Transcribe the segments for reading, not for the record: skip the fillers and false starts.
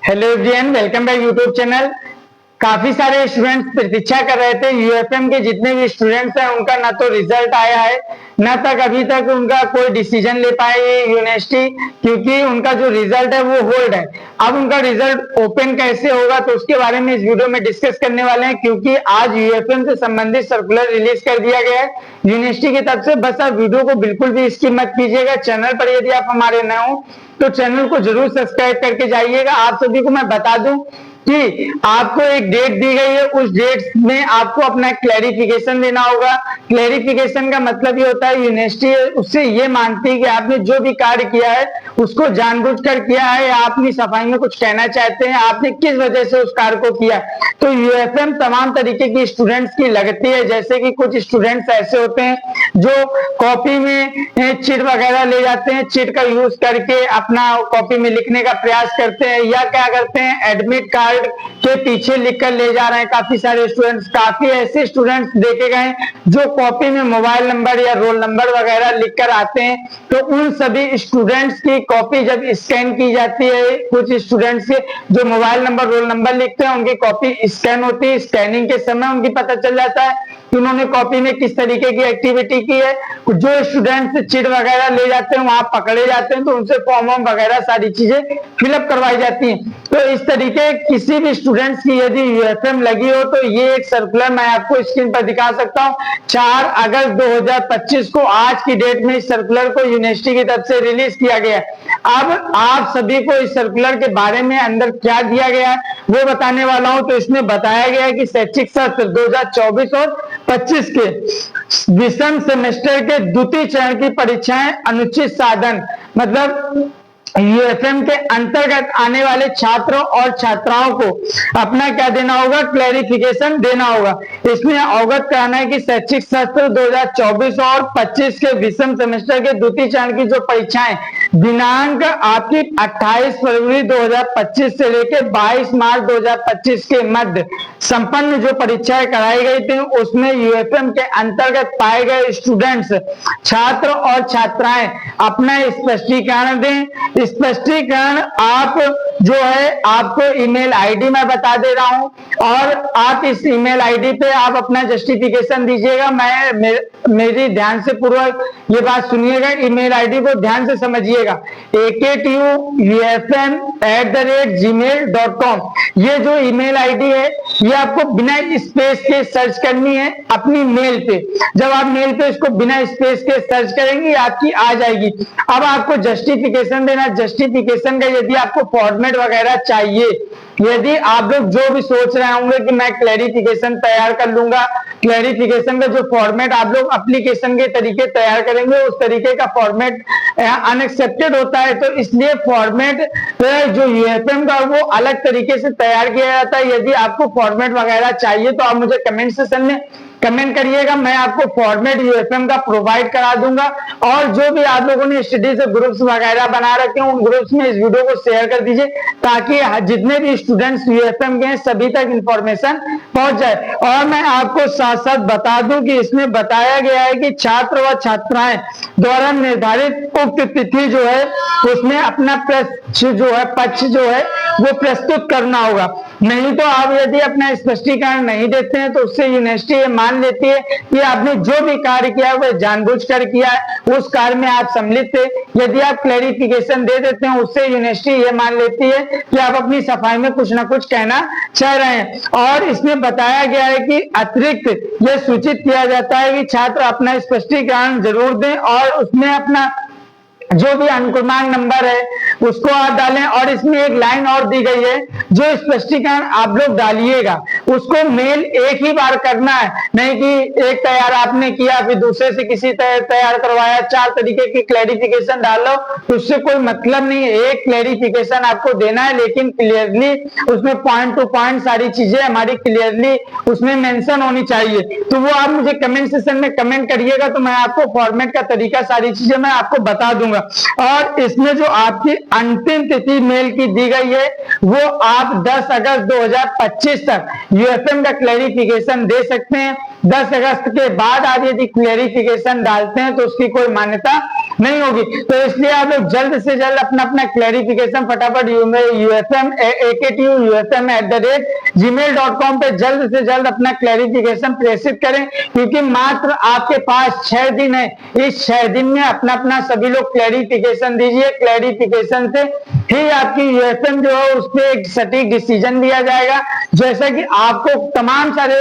Hello everyone, welcome back YouTube channel. काफी सारे students प्रतीक्षा कर रहे थे। यूएफएम के जितने भी स्टूडेंट्स हैं उनका ना तो रिजल्ट आया है, ना तक अभी तक उनका कोई डिसीजन ले पाए यूनिवर्सिटी, क्योंकि उनका जो रिजल्ट है वो होल्ड है। अब उनका रिजल्ट ओपन कैसे होगा तो उसके बारे में इस वीडियो में डिस्कस करने वाले हैं, क्योंकि आज यूएफएम से संबंधित सर्कुलर रिलीज कर दिया गया है यूनिवर्सिटी की तरफ से। बस आप वीडियो को बिल्कुल भी स्किप मत कीजिएगा। चैनल पर यदि आप हमारे नए हो तो चैनल को जरूर सब्सक्राइब करके जाइएगा। आप सभी को मैं बता दूं कि आपको एक डेट दी गई है, उस डेट में आपको अपना क्लैरिफिकेशन देना होगा। क्लैरिफिकेशन का मतलब ये होता है यूनिवर्सिटी उससे ये मानती है कि आपने जो भी कार्य किया है उसको जानबूझकर किया है या अपनी सफाई में कुछ कहना चाहते हैं, आपने किस वजह से उस कार्य को किया। तो यूएफएम तमाम तरीके की स्टूडेंट्स की लगती है, जैसे कि कुछ स्टूडेंट्स ऐसे होते हैं जो कॉपी में चिट वगैरह ले जाते हैं, चिट का यूज करके अपना कॉपी में लिखने का प्रयास करते हैं, या क्या करते हैं एडमिट कार्ड के पीछे लिखकर ले जा रहे हैं। काफी सारे स्टूडेंट्स, काफी ऐसे स्टूडेंट्स देखे गए जो कॉपी में मोबाइल नंबर या रोल नंबर वगैरह लिखकर आते हैं। तो उन सभी स्टूडेंट्स की कॉपी जब स्कैन की जाती है, कुछ स्टूडेंट्स के जो मोबाइल नंबर रोल नंबर लिखते हैं उनकी कॉपी स्कैन होती है। स्कैनिंग के समय उनकी पता चल जाता है कि उन्होंने कॉपी में किस तरीके की एक्टिविटी की है। जो स्टूडेंट्स चिट वगैरह ले जाते हैं वहां पकड़े जाते हैं, तो उनसे फॉर्म वगैरह सारी चीजें फिलअप करवाई जाती हैं। तो इस तरीके किसी भी स्टूडेंट्स की यदि यूएफएम लगी हो तो ये एक सर्कुलर मैं आपको स्क्रीन पर दिखा सकता हूं। 4 अगस्त 2025 को आज की डेट में इस सर्कुलर को यूनिवर्सिटी की तरफ से रिलीज किया गया है। अब आप सभी को इस सर्कुलर के बारे में अंदर क्या दिया गया है वो बताने वाला हूं। तो इसमें बताया गया है कि शैक्षिक सत्र 2024 और 25 के विषम सेमेस्टर के द्वितीय चरण की परीक्षाएं अनुचित साधन मतलब यूएफएम के अंतर्गत आने वाले छात्रों और छात्राओं को अपना क्या देना होगा, क्लैरिफिकेशन देना होगा। इसमें अवगत कराना है कि शैक्षिक सत्र 2024 और 25 के विषम सेमेस्टर के द्वितीय चरण की जो परीक्षाएं दिनांक आपकी 28 फरवरी 2025 से लेकर 22 मार्च 2025 के मध्य संपन्न जो परीक्षाएं कराई गई थी उसमें यूएफएम के अंतर्गत पाए गए स्टूडेंट्स, छात्र और छात्राएं अपना स्पष्टीकरण दें। स्पष्टीकरण आप जो है आपको ईमेल आईडी मैं बता दे रहा हूं और आप इस ईमेल आईडी पे आप अपना जस्टिफिकेशन दीजिएगा। मेरी ध्यान से पूर्वक ये बात सुनिएगा, ईमेल आईडी को ध्यान से समझिएगा। aktuufm@gmail.com ये जो ईमेल आईडी है ये आपको बिना स्पेस के सर्च करनी है अपनी मेल पे। जब आप मेल पे इसको बिना स्पेस के सर्च करेंगे आपकी आ जाएगी। अब आपको जस्टिफिकेशन देना। जस्टिफिकेशन का यदि आपको फॉर्मेट वगैरह चाहिए, यदि आप लोग जो भी सोच रहे होंगे कि मैं क्लैरिफिकेशन तैयार कर लूंगा, क्लैरिफिकेशन का जो फॉर्मेट आप लोग एप्लीकेशन के तरीके तैयार करेंगे उस तरीके का फॉर्मेट अनएक्सेप्टेड होता है। तो इसलिए फॉर्मेट जो यूएफएम का वो अलग तरीके से तैयार किया जाता है। यदि आपको फॉर्मेट वगैरह चाहिए तो आप मुझे कमेंट सेक्शन में कमेंट करिएगा, मैं आपको फॉर्मेट यूएफएम का प्रोवाइड करा दूंगा। और जो भी आप लोगों ने स्टडी से ग्रुप्स वगैरह बना रखे हैं उन ग्रुप्स में इस वीडियो को शेयर कर दीजिए ताकि जितने भी स्टूडेंट्स यूएफएम के हैं सभी तक इंफॉर्मेशन पहुंच जाए। और मैं आपको साथ साथ बता दूं कि इसमें बताया गया है कि छात्र व छात्राएं द्वारा निर्धारित उक्त तिथि जो है उसमें अपना पक्ष जो है वो प्रस्तुत करना होगा। नहीं तो आप यदि अपना स्पष्टीकरण नहीं देते हैं तो उससे यूनिवर्सिटी ये मान लेती है कि आपने जो भी कार्य किया है वह जानबूझकर किया है, उस कार्य में आप सम्मिलित थे। यदि आप क्लैरिफिकेशन दे देते हैं उससे यूनिवर्सिटी ये मान लेती है कि आप अपनी सफाई में कुछ ना कुछ कहना चाह रहे हैं। और इसमें बताया गया है कि अतिरिक्त यह सूचित किया जाता है कि छात्र अपना स्पष्टीकरण जरूर दें और उसमें अपना जो भी अनुक्रमांक नंबर है उसको आप डालें। और इसमें एक लाइन और दी गई है, जो स्पष्टीकरण आप लोग डालिएगा उसको मेल एक ही बार करना है, नहीं कि एक तैयार आपने किया फिर दूसरे से किसी तैयार करवाया, 4 तरीके की क्लैरिफिकेशन डालो तो उससे कोई मतलब नहीं है। एक क्लैरिफिकेशन आपको देना है लेकिन क्लियरली उसमें पॉइंट टू पॉइंट सारी चीजें हमारी क्लियरली उसमें मेंशन होनी चाहिए। तो वो आप मुझे कमेंट सेक्शन में कमेंट करिएगा तो मैं आपको फॉर्मेट का तरीका सारी चीजें मैं आपको बता दूंगा। और इसमें जो आपकी अंतिम तिथि मेल की दी गई है वो आप 10 अगस्त 2025 तक यूएफएम का क्लैरिफिकेशन दे सकते हैं। 10 अगस्त के बाद आप यदि क्लैरिफिकेशन डालते हैं तो उसकी कोई मान्यता नहीं होगी। तो इसलिए आप लोग जल्द से जल्द अपना अपना क्लैरिफिकेशन फटाफट ufm@gmail.com पे जल्द से जल्द अपना क्लैरिफिकेशन प्रेषित करें, क्योंकि मात्र आपके पास 6 दिन है। इस 6 दिन में अपना अपना सभी लोग क्लैरिफिकेशन दीजिए। क्लैरिफिकेशन से ही आपकी यूएफएम जो है उस पर एक सटीक डिसीजन लिया जाएगा। जैसा कि आपको तमाम सारे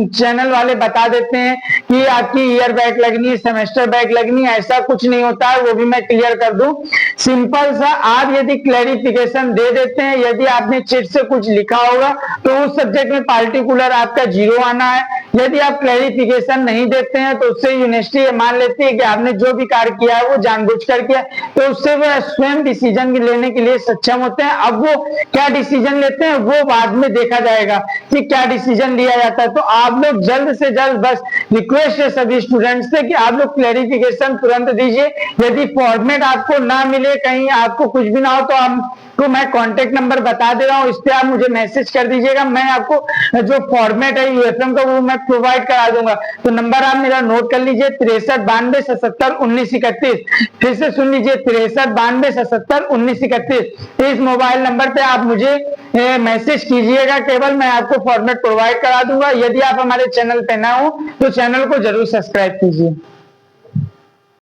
चैनल वाले बता देते हैं कि आपकी ईयर बैक लगनी है, सेमेस्टर बैक लगनी है, ऐसा कुछ नहीं होता है। वो भी मैं क्लियर कर दूं, सिंपल सा, आप यदि क्लैरिफिकेशन दे देते हैं, यदि आपने चिट से कुछ लिखा होगा तो उस सब्जेक्ट में पार्टिकुलर आपका 0 आना है। यदि आप क्लैरिफिकेशन नहीं देते हैं तो उससे यूनिवर्सिटी ये मान लेती है कि आपने जो भी कार्य किया है वो जानबूझकर किया, तो उससे वो स्वयं डिसीजन लेने के लिए सक्षम होते हैं। अब वो क्या डिसीजन लेते हैं वो बाद में देखा जाएगा कि क्या डिसीजन लिया जाता है। तो आप लोग जल्द से जल्द, बस रिक्वेस्ट है सभी स्टूडेंट्स से कि आप लोग क्लैरिफिकेशन तुरंत दीजिए। यदि फॉर्मेट आपको ना मिले, कहीं आपको कुछ भी ना हो, तो आपको मैं कांटेक्ट नंबर बता दे रहा हूं, इस पे आप मुझे मैसेज कर दीजिएगा। मैं आपको जो फॉर्मेट है यूएफएम का वो मैं प्रोवाइड करा दूंगा। तो नंबर आप मेरा नोट कर लीजिए, 63 92 77 19 31। फिर से सुन लीजिए, 63 92 77 19 31। इस मोबाइल नंबर पे आप मुझे मैसेज कीजिएगा केवल, मैं आपको फॉर्मेट प्रोवाइड करा दूंगा। यदि आप हमारे चैनल पे ना हो तो चैनल को जरूर सब्सक्राइब कीजिए।